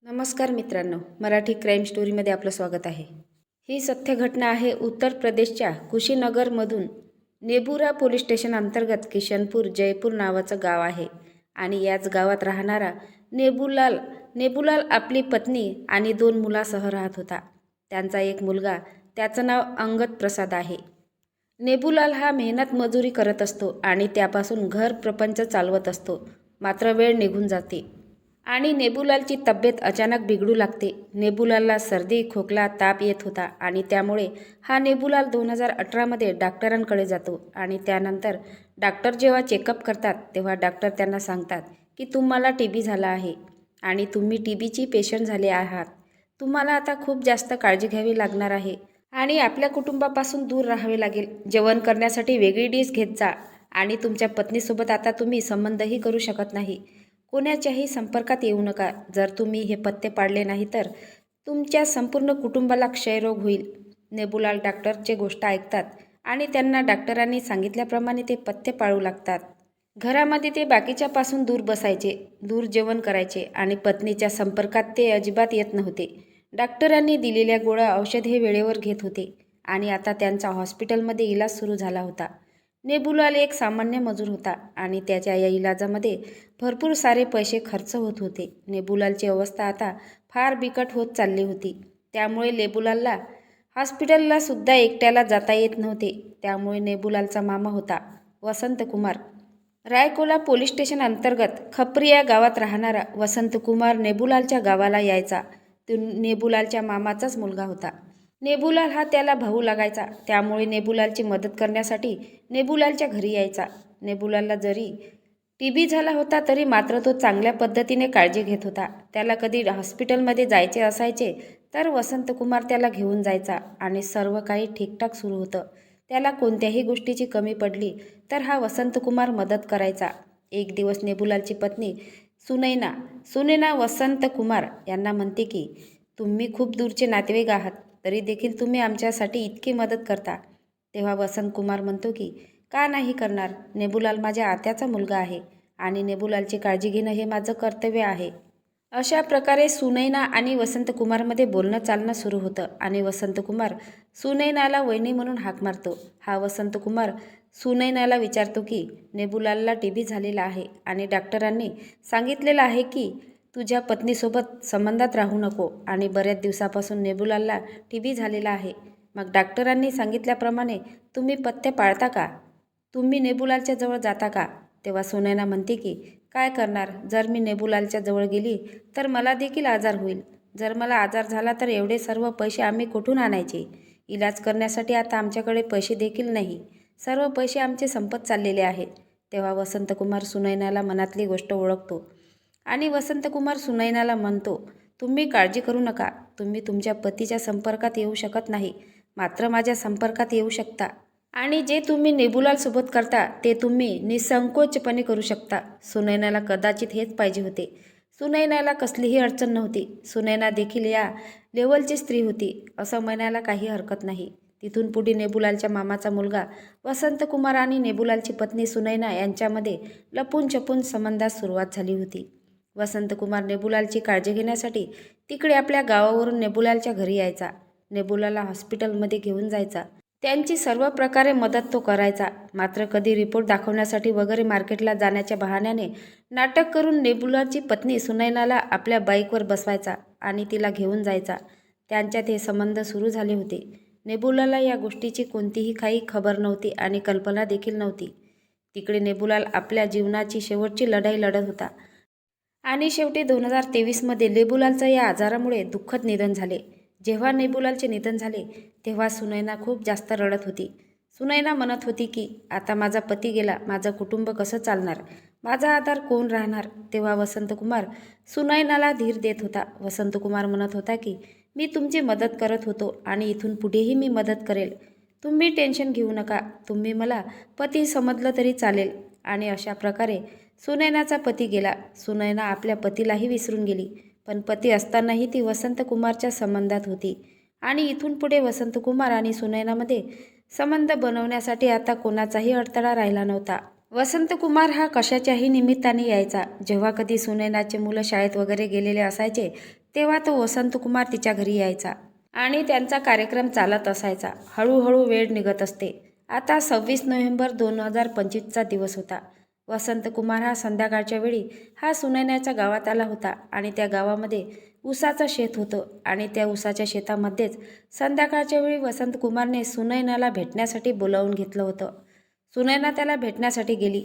नमस्कार मित्रांनो, मराठी क्राईम स्टोरीमध्ये आपलं स्वागत आहे. ही सत्य घटना आहे उत्तर प्रदेशच्या कुशीनगरमधून. नेबुरा पोलीस स्टेशन अंतर्गत किशनपूर जयपूर नावाचं गाव आहे आणि याच गावात राहणारा नेबुलाल आपली पत्नी आणि 2 मुलांसह राहत होता. त्यांचा एक मुलगा, त्याचं नाव अंगद प्रसाद आहे. नेबुलाल हा मेहनत मजुरी करत असतो आणि त्यापासून घर प्रपंच चालवत असतो. मात्र वेळ निघून जाते आणि नेबुलालची तब्येत अचानक बिघडू लागते. नेबुलालला सर्दी, खोकला, ताप येत होता आणि त्यामुळे हा नेबुलाल 2018मध्ये डॉक्टरांकडे जातो आणि त्यानंतर डॉक्टर जेव्हा चेकअप करतात तेव्हा डॉक्टर त्यांना सांगतात की तुम्हाला TB झाला आहे आणि तुम्ही TBची पेशंट झाले आहात. तुम्हाला आता खूप जास्त काळजी घ्यावी लागणार आहे आणि आपल्या कुटुंबापासून दूर राहावे लागेल. जेवण करण्यासाठी वेगळी डिश घेत जा आणि तुमच्या पत्नीसोबत आता तुम्ही संबंधही करू शकत नाही. कोणाच्याही संपर्कात येऊ नका. जर तुम्ही हे पथ्य पाळले नाही तर तुमच्या संपूर्ण कुटुंबाला क्षयरोग होईल. नेबुलाल डॉक्टरचे गोष्ट ऐकतात आणि त्यांना डॉक्टरांनी सांगितल्याप्रमाणे ते पथ्य पाळू लागतात. घरामध्ये ते बाकीच्यापासून दूर बसायचे, दूर जेवण करायचे आणि पत्नीच्या संपर्कात ते अजिबात येत नव्हते. डॉक्टरांनी दिलेल्या गोळ्या औषधे वेळेवर घेत होते आणि आता त्यांचा हॉस्पिटलमध्ये इलाज सुरू झाला होता. नेबुलाल एक सामान्य मजूर होता आणि त्याच्या या इलाजामध्ये भरपूर सारे पैसे खर्च होत होते. नेबुलालची अवस्था आता फार बिकट होत चालली होती. त्यामुळे नेबुलालला हॉस्पिटलला सुद्धा एकट्याला जाता येत नव्हते. त्यामुळे नेबुलालचा मामा होता वसंत कुमार. रायकोला पोलीस स्टेशन अंतर्गत खपरी या गावात राहणारा वसंत कुमार नेबुलालच्या गावाला यायचा. तो नेबुलालच्या मामाचाच मुलगा होता. नेबुलाल हा त्याला भाऊ लागायचा. त्यामुळे नेबुलालची मदत करण्यासाठी नेबुलालच्या घरी यायचा. नेबुलालला जरी TB झाला होता तरी मात्र तो चांगल्या पद्धतीने काळजी घेत होता. त्याला कधी हॉस्पिटलमध्ये जायचे असायचे तर वसंत कुमार त्याला घेऊन जायचा आणि सर्व काही ठीकठाक सुरू होतं. त्याला कोणत्याही गोष्टीची कमी पडली तर हा वसंत कुमार मदत करायचा. एक दिवस नेबुलालची पत्नी सुनैना वसंत कुमार यांना म्हणते की तुम्ही खूप दूरचे नातेवाईक आहात तरी देखील तुम्ही आमच्यासाठी इतकी मदत करता. तेव्हा वसंत कुमार म्हणतो की का नाही करणार, नेबुलाल माझ्या आत्याचा मुलगा आहे आणि नेबुलालची काळजी घेणं हे माझं कर्तव्य आहे. अशा प्रकारे सुनैना आणि वसंत कुमारमध्ये बोलणं चालणं सुरू होतं आणि वसंत कुमार सुनैनाला वहिनी म्हणून हाक मारतो. हा वसंत कुमार सुनैनाला विचारतो की नेबुलालला TB झालेला आहे आणि डॉक्टरांनी सांगितलेलं आहे की तुझ्या पत्नीसोबत संबंधात राहू नको आणि बऱ्याच दिवसापासून नेबुलालला TB झालेला आहे. मग डॉक्टरांनी सांगितल्याप्रमाणे तुम्ही पथ्य पाळता का? तुम्ही नेबुलालच्या जवळ जाता का? तेव्हा सुनैना म्हणते की काय करणार, जर मी नेबुलालच्या जवळ गेली तर मला देखील आजार होईल. जर मला आजार झाला तर एवढे सर्व पैसे आम्ही कुठून आणायचे? इलाज करण्यासाठी आता आमच्याकडे पैसे देखील नाही. सर्व पैसे आमचे संपत चाललेले आहेत. तेव्हा वसंत कुमार सुनैनाला मनातली गोष्ट ओळखतो आणि वसंत कुमार सुनैनाला म्हणतो तुम्ही काळजी करू नका. तुम्ही तुमच्या पतीच्या संपर्कात येऊ शकत नाही, मात्र माझ्या संपर्कात येऊ शकता आणि जे तुम्ही नेबुलालसोबत करता ते तुम्ही निसंकोचपणे करू शकता. सुनैनाला कदाचित हेच पाहिजे होते. सुनैनाला कसलीही अडचण नव्हती. सुनैना देखील या लेवलची स्त्री होती असं म्हणायला काही हरकत नाही. तिथून पुढे नेबुलालच्या मामाचा मुलगा वसंत कुमार आणि नेबुलालची पत्नी सुनैना यांच्यामध्ये लपून छपून संबंधास सुरुवात झाली होती. वसंत कुमार नेबुलालची काळजी घेण्यासाठी तिकडे आपल्या गावावरून नेबुलालच्या घरी यायचा. नेबुलालला हॉस्पिटलमध्ये घेऊन जायचा. त्यांची सर्व प्रकारे मदत तो करायचा. मात्र कधी रिपोर्ट दाखवण्यासाठी वगैरे मार्केटला जाण्याच्या बहाण्याने नाटक करून नेबुलालची पत्नी सुनैनाला आपल्या बाईकवर बसवायचा आणि तिला घेऊन जायचा. त्यांच्यात हे संबंध सुरू झाले होते. नेबुलालला या गोष्टीची कोणतीही काही खबर नव्हती आणि कल्पना देखील नव्हती. तिकडे नेबुलाल आपल्या जीवनाची शेवटची लढाई लढत होता आणि शेवटी 2023मध्ये नेबुलालचं या आजारामुळे दुःखद निधन झाले. जेव्हा नेबुलालचे निधन झाले तेव्हा सुनैना खूप जास्त रडत होती. सुनैना म्हणत होती की आता माझा पती गेला, माझं कुटुंब कसं चालणार, माझा आधार कोण राहणार? तेव्हा वसंत कुमार सुनैनाला धीर देत होता. वसंत कुमार म्हणत होता की मी तुमची मदत करत होतो आणि इथून पुढेही मी मदत करेल. तुम्ही टेन्शन घेऊ नका. तुम्ही मला पती समजलं तरी चालेल. आणि अशा प्रकारे सुनैनाचा पती गेला. सुनैना आपल्या पतीलाही विसरून गेली, पण पती असतानाही ती वसंत कुमारच्या संबंधात होती आणि इथून पुढे वसंत कुमार आणि सुनैनामध्ये संबंध बनवण्यासाठी आता कोणाचाही अडथळा राहिला नव्हता. वसंत कुमार हा कशाच्याही निमित्ताने यायचा. जेव्हा कधी सुनैनाचे मुलं शाळेत वगैरे गेलेले असायचे तेव्हा तो वसंतकुमार तिच्या घरी यायचा आणि त्यांचा कार्यक्रम चालत असायचा. हळूहळू वेळ निघत असते. आता 26 नोव्हेंबर 2025चा दिवस होता. वसंतकुमार हा संध्याकाळच्या वेळी सुनैनाच्या गावात आला होता आणि त्या गावामध्ये ऊसाचं शेत होतं आणि त्या ऊसाच्या शेतामध्येच संध्याकाळच्या वेळी वसंतकुमारने सुनैनाला भेटण्यासाठी बोलावून घेतलं होतं. सुनैना त्याला भेटण्यासाठी गेली.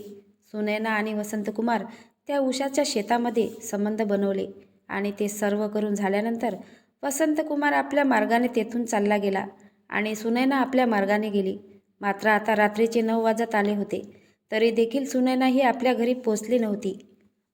सुनैना आणि वसंतकुमार त्या ऊसाच्या शेतामध्ये संबंध बनवले आणि ते सर्व करून झाल्यानंतर वसंतकुमार आपल्या मार्गाने तेथून चालला गेला आणि सुनैना आपल्या मार्गाने गेली. मात्र आता रात्रीचे 9 वाजत आले होते तरी देखील सुनैना ही आपल्या घरी पोचली नव्हती.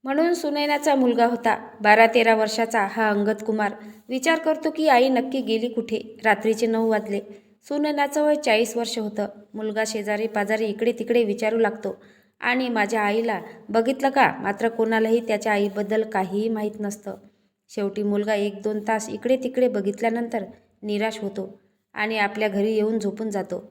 म्हणून सुनैनाचा मुलगा होता 12-13 वर्षाचा अंगद कुमार विचार करतो की आई नक्की गेली कुठे. रात्रीचे 9 वाजले. सुनैनाचं वय 40 वर्ष होतं. मुलगा शेजारी पाजारी इकडे तिकडे विचारू लागतो आणि माझ्या आईला बघितलं का? मात्र कोणालाही त्याच्या आईबद्दल काहीही माहीत नसतं. शेवटी मुलगा 1-2 तास इकडे तिकडे बघितल्यानंतर निराश होतो आणि आपल्या घरी येऊन झोपून जातो.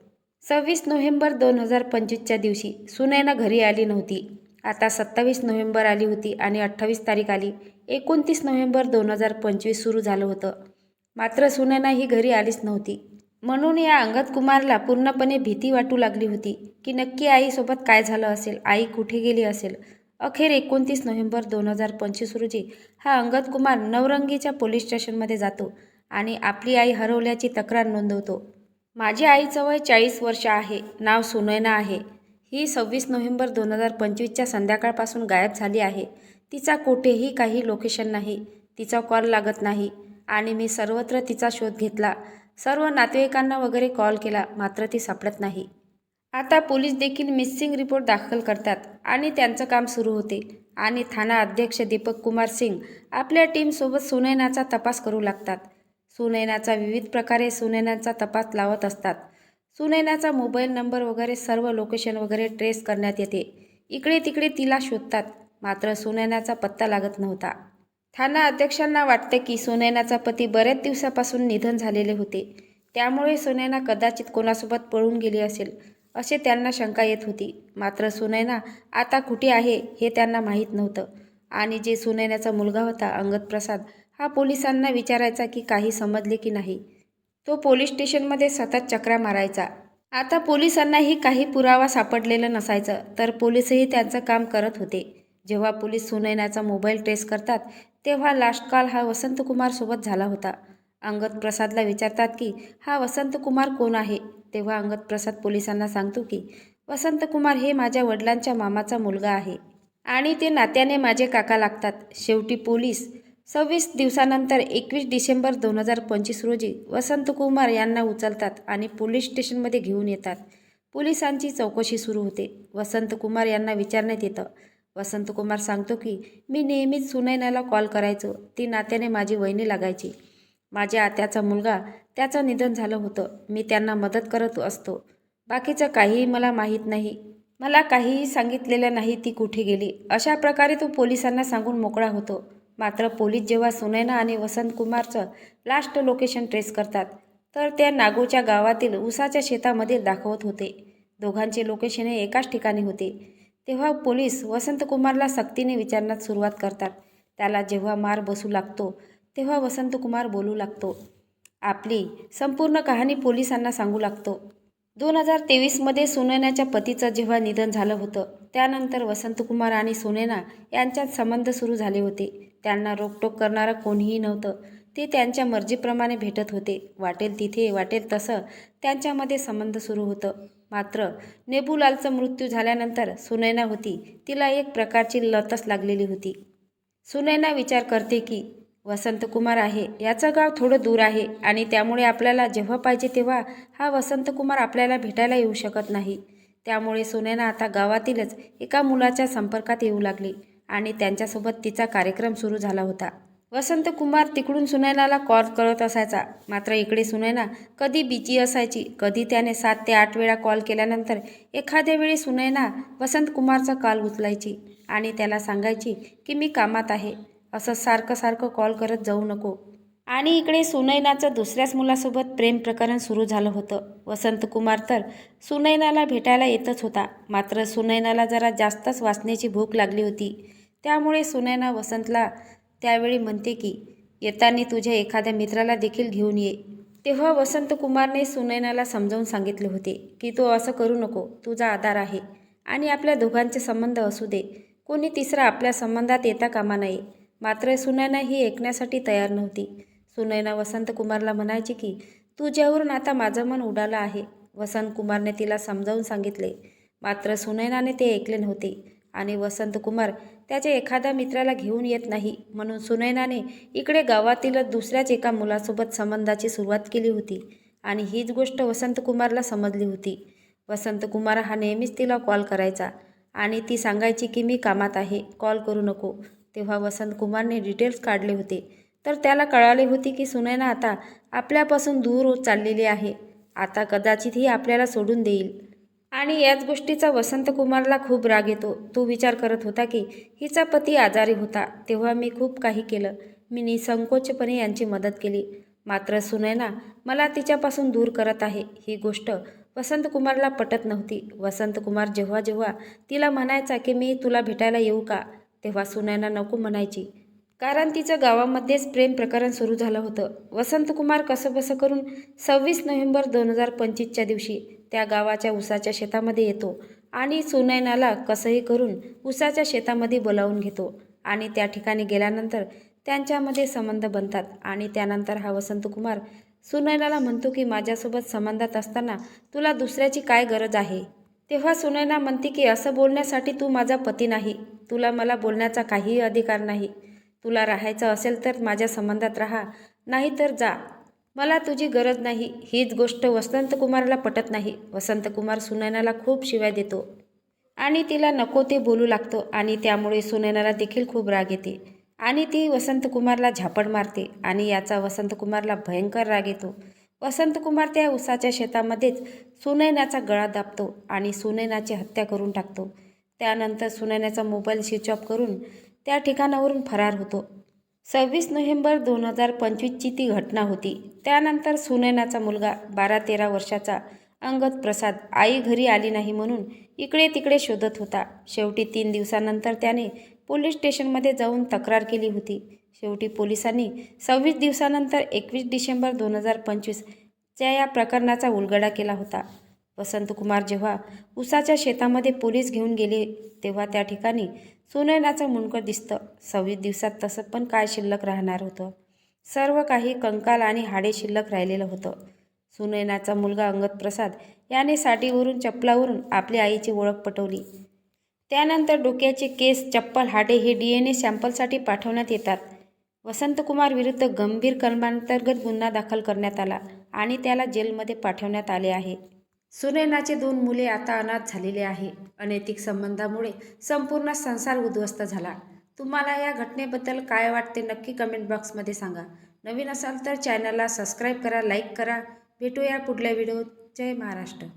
26 नोव्हेंबर 2025च्या दिवशी सुनैना घरी आली नव्हती. आता 27 नोव्हेंबर आली होती आणि 28 तारीख आली. 29 नोव्हेंबर 2025 सुरू झालं होतं. मात्र सुनैना ही घरी आलीच नव्हती. म्हणून या अंगद कुमारला पूर्णपणे भीती वाटू लागली होती की नक्की आईसोबत काय झालं असेल, आई कुठे गेली असेल. अखेर 29 नोव्हेंबर 2025 रोजी अंगद कुमार नवरंगीच्या पोलीस स्टेशनमध्ये जातो आणि आपली आई हरवल्याची तक्रार नोंदवतो. माझ्या आईचं वय 40 वर्ष आहे, नाव सुनैना आहे. ही 26 नोव्हेंबर 2025च्या संध्याकाळपासून गायब झाली आहे. तिचा कोठेही काही लोकेशन नाही. तिचा कॉल लागत नाही आणि मी सर्वत्र तिचा शोध घेतला. सर्व नातेवाईकांना वगैरे कॉल केला, मात्र ती सापडत नाही. आता पोलीस देखील मिसिंग रिपोर्ट दाखल करतात आणि त्यांचं काम सुरू होते आणि थाना अध्यक्ष दीपक कुमार सिंग आपल्या टीमसोबत सुनैनाचा तपास करू लागतात. सुनैनाचा विविध प्रकारे सुनैनाचा तपास लावत असतात. सुनैनाचा मोबाईल नंबर वगैरे सर्व लोकेशन वगैरे ट्रेस करण्यात येते. इकडे तिकडे तिला शोधतात, मात्र सुनैनाचा पत्ता लागत नव्हता. थाना अध्यक्षांना वाटते की सुनैनाचा पती बरेच दिवसापासून निधन झालेले होते, त्यामुळे सुनैना कदाचित कोणासोबत पळून गेली असेल असे त्यांना शंका येत होती. मात्र सुनैना आता कुठे आहे हे त्यांना माहीत नव्हतं आणि जे सुनैनाचा मुलगा होता अंगद प्रसाद पोलिसांना विचारायचा की काही समजले की नाही. तो पोलीस स्टेशनमध्ये सतत चक्रा मारायचा. आता पोलिसांनाही काही पुरावा सापडलेला नसायचं, तर पोलीसही त्यांचं काम करत होते. जेव्हा पोलीस सुनैनाचा मोबाईल ट्रेस करतात तेव्हा लास्ट कॉल वसंतकुमारसोबत झाला होता. अंगद प्रसादला विचारतात की वसंतकुमार कोण आहे. तेव्हा अंगद प्रसाद पोलिसांना सांगतो की वसंतकुमार हे माझ्या वडिलांच्या मामाचा मुलगा आहे आणि ते नात्याने माझे काका लागतात. शेवटी पोलीस 26 दिवसानंतर 21 डिसेंबर 2025 रोजी वसंतकुमार यांना उचलतात आणि पोलीस स्टेशनमध्ये घेऊन येतात. पोलिसांची चौकशी सुरू होते. वसंतकुमार यांना विचारण्यात येतं. वसंतकुमार सांगतो की मी नेहमीच सुनैनाला कॉल करायचो, ती नात्याने माझी वहिनी लागायची. माझ्या आत्याचा मुलगा त्याचं निधन झालं होतं, मी त्यांना मदत करत असतो. बाकीचं काहीही मला माहीत नाही. मला काहीही सांगितलेलं नाही ती कुठे गेली. अशा प्रकारे तो पोलिसांना सांगून मोकळा होतो. मात्र पोलीस जेव्हा सुनैना आणि वसंतकुमारचं लास्ट लोकेशन ट्रेस करतात तर त्या नागोच्या गावातील ऊसाच्या शेतामध्ये दाखवत होते. दोघांचे लोकेशन हे एकाच ठिकाणी होते. तेव्हा पोलीस वसंतकुमारला सक्तीने विचारण्यास सुरुवात करतात. त्याला जेव्हा मार बसू लागतो तेव्हा वसंतकुमार बोलू लागतो. आपली संपूर्ण कहाणी पोलिसांना सांगू लागतो. 2023मध्ये सुनैनाच्या पतीचं जेव्हा निधन झालं होतं त्यानंतर वसंतकुमार आणि सुनैना यांच्यात संबंध सुरू झाले होते. त्यांना रोकटोक करणारं कोणीही नव्हतं. ते त्यांच्या मर्जीप्रमाणे भेटत होते. वाटेल तिथे वाटेल तसं त्यांच्यामध्ये संबंध सुरू होतं. मात्र नेबुलालचा मृत्यू झाल्यानंतर सुनैना होती तिला एक प्रकारची लतच लागलेली होती. सुनैना विचार करते की वसंतकुमार आहे याचं गाव थोडं दूर आहे आणि त्यामुळे आपल्याला जेव्हा पाहिजे तेव्हा वसंतकुमार आपल्याला भेटायला येऊ शकत नाही. त्यामुळे सुनैना आता गावातीलच एका मुलाच्या संपर्कात येऊ लागली आणि त्यांच्यासोबत तिचा कार्यक्रम सुरू झाला होता. वसंतकुमार तिकडून सुनैनाला कॉल करत असायचा, मात्र इकडे सुनैना कधी बिजी असायची. कधी त्याने 7 ते 8 वेळा कॉल केल्यानंतर एखाद्या वेळी सुनैना वसंतकुमारचा कॉल उचलायची आणि त्याला सांगायची की मी कामात आहे, असं सारखं कॉल करत जाऊ नको. आणि इकडे सुनैनाचं दुसऱ्याच मुलासोबत प्रेम प्रकरण सुरू झालं होतं. वसंतकुमार तर सुनैनाला भेटायला येतच होता, मात्र सुनैनाला जरा जास्तच वासनेची भूक लागली होती. त्यामुळे सुनैना वसंतला त्यावेळी म्हणते की येताना तुझ्या एखाद्या मित्राला देखील घेऊन ये. तेव्हा वसंतकुमारने सुनैनाला समजावून सांगितले होते की तो असं करू नको, तुझा आधार आहे आणि आपल्या दोघांचे संबंध असू दे, कोणी तिसरा आपल्या संबंधात येता कामा नये. मात्र सुनैना ही ऐकण्यासाठी तयार नव्हती. सुनैना वसंतकुमारला म्हणायची की तुझ्यावरून आता माझं मन उडालं आहे. वसंतकुमारने तिला समजावून सांगितले, मात्र सुनैनाने ते ऐकले नव्हते आणि वसंतकुमार त्याच्या एखाद्या मित्राला घेऊन येत नाही म्हणून सुनैनाने इकडे गावातीलच दुसऱ्याच एका मुलासोबत संबंधाची सुरुवात केली होती आणि हीच गोष्ट वसंतकुमारला समजली होती. वसंतकुमार हा नेहमीच तिला कॉल करायचा आणि ती सांगायची की मी कामात आहे, कॉल करू नको. तेव्हा वसंतकुमारने डिटेल्स काढले होते तर त्याला कळाले होते की सुनैना आता आपल्यापासून दूर होत चाललेली आहे. आता कदाचित ही आपल्याला सोडून देईल आणि याच गोष्टीचा वसंतकुमारला खूप राग येतो. तो विचार करत होता की हिचा पती आजारी होता तेव्हा मी खूप काही केलं, मी निसंकोचपणे यांची मदत केली, मात्र सुनैना मला तिच्यापासून दूर करत आहे. ही गोष्ट वसंतकुमारला पटत नव्हती. वसंतकुमार जेव्हा जेव्हा तिला म्हणायचा की मी तुला भेटायला येऊ का, तेव्हा सुनैना नको म्हणायची, कारण तिचं गावामध्येच प्रेम प्रकरण सुरू झालं होतं. वसंतकुमार कसंबसं करून 26 नोव्हेंबर 2025च्या दिवशी त्या गावाच्या ऊसाच्या शेतामध्ये येतो आणि सुनैनाला कसंही करून ऊसाच्या शेतामध्ये बोलावून घेतो आणि त्या ठिकाणी गेल्यानंतर त्यांच्यामध्ये संबंध बनतात आणि त्यानंतर हा वसंतकुमार सुनैनाला म्हणतो की माझ्यासोबत संबंधात असताना तुला दुसऱ्याची काय गरज आहे. तेव्हा सुनैना म्हणते की असं बोलण्यासाठी तू माझा पती नाही, तुला मला बोलण्याचा काहीही अधिकार नाही. तुला राहायचं असेल तर माझ्या संबंधात राहा, नाही तर जा, मला तुझी गरज नाही. हीच गोष्ट वसंतकुमारला पटत नाही. वसंतकुमार सुनैनाला खूप शिव्या देतो आणि तिला नको ते बोलू लागतो आणि त्यामुळे सुनैनाला देखील खूप राग येते आणि ती वसंतकुमारला झापड मारते आणि याचा वसंतकुमारला भयंकर राग येतो. वसंतकुमार त्या ऊसाच्या शेतामध्येच सुनैनाचा गळा दाबतो आणि सुनैनाची हत्या करून टाकतो. त्यानंतर सुनैनाचा मोबाईल स्विच ऑफ करून त्या ठिकाणावरून फरार होतो. 26 नोव्हेंबर 2025ची ती घटना होती. त्यानंतर सुनैनाचा मुलगा 12-13 वर्षाचा अंगद प्रसाद आई घरी आली नाही म्हणून इकडे तिकडे शोधत होता. शेवटी 3 दिवसानंतर त्याने पोलीस स्टेशनमध्ये जाऊन तक्रार केली होती. शेवटी पोलिसांनी 26 दिवसानंतर 21 डिसेंबर 2025च्या या प्रकरणाचा उलगडा केला होता. वसंतकुमार जेव्हा ऊसाच्या शेतामध्ये पोलीस घेऊन गेले तेव्हा त्या ठिकाणी सुनैनाचं मुंडकं दिसतं. 26 दिवसात तसं पण काय शिल्लक राहणार होतं, सर्व काही कंकाल आणि हाडे शिल्लक राहिलेलं होतं. सुनैनाचा मुलगा अंगद प्रसाद याने साडीवरून चप्पलावरून आपल्या आईची ओळख पटवली. त्यानंतर डोक्याचे केस, चप्पल, हाडे हे DNA सॅम्पलसाठी पाठवण्यात येतात. वसंतकुमार विरुद्ध गंभीर कलमांतर्गत गुन्हा दाखल करण्यात आला आणि त्याला जेलमध्ये पाठवण्यात आले आहे. सुनैनाचे 2 मुले आता अनाथ झालेले आहे. अनैतिक संबंधामुळे संपूर्ण संसार उद्ध्वस्त झाला. तुम्हाला या घटनेबद्दल काय वाटते नक्की कमेंट बॉक्समध्ये सांगा. नवीन असाल तर चॅनलला सबस्क्राईब करा, लाईक करा. भेटूया पुढल्या व्हिडिओत. जय महाराष्ट्र.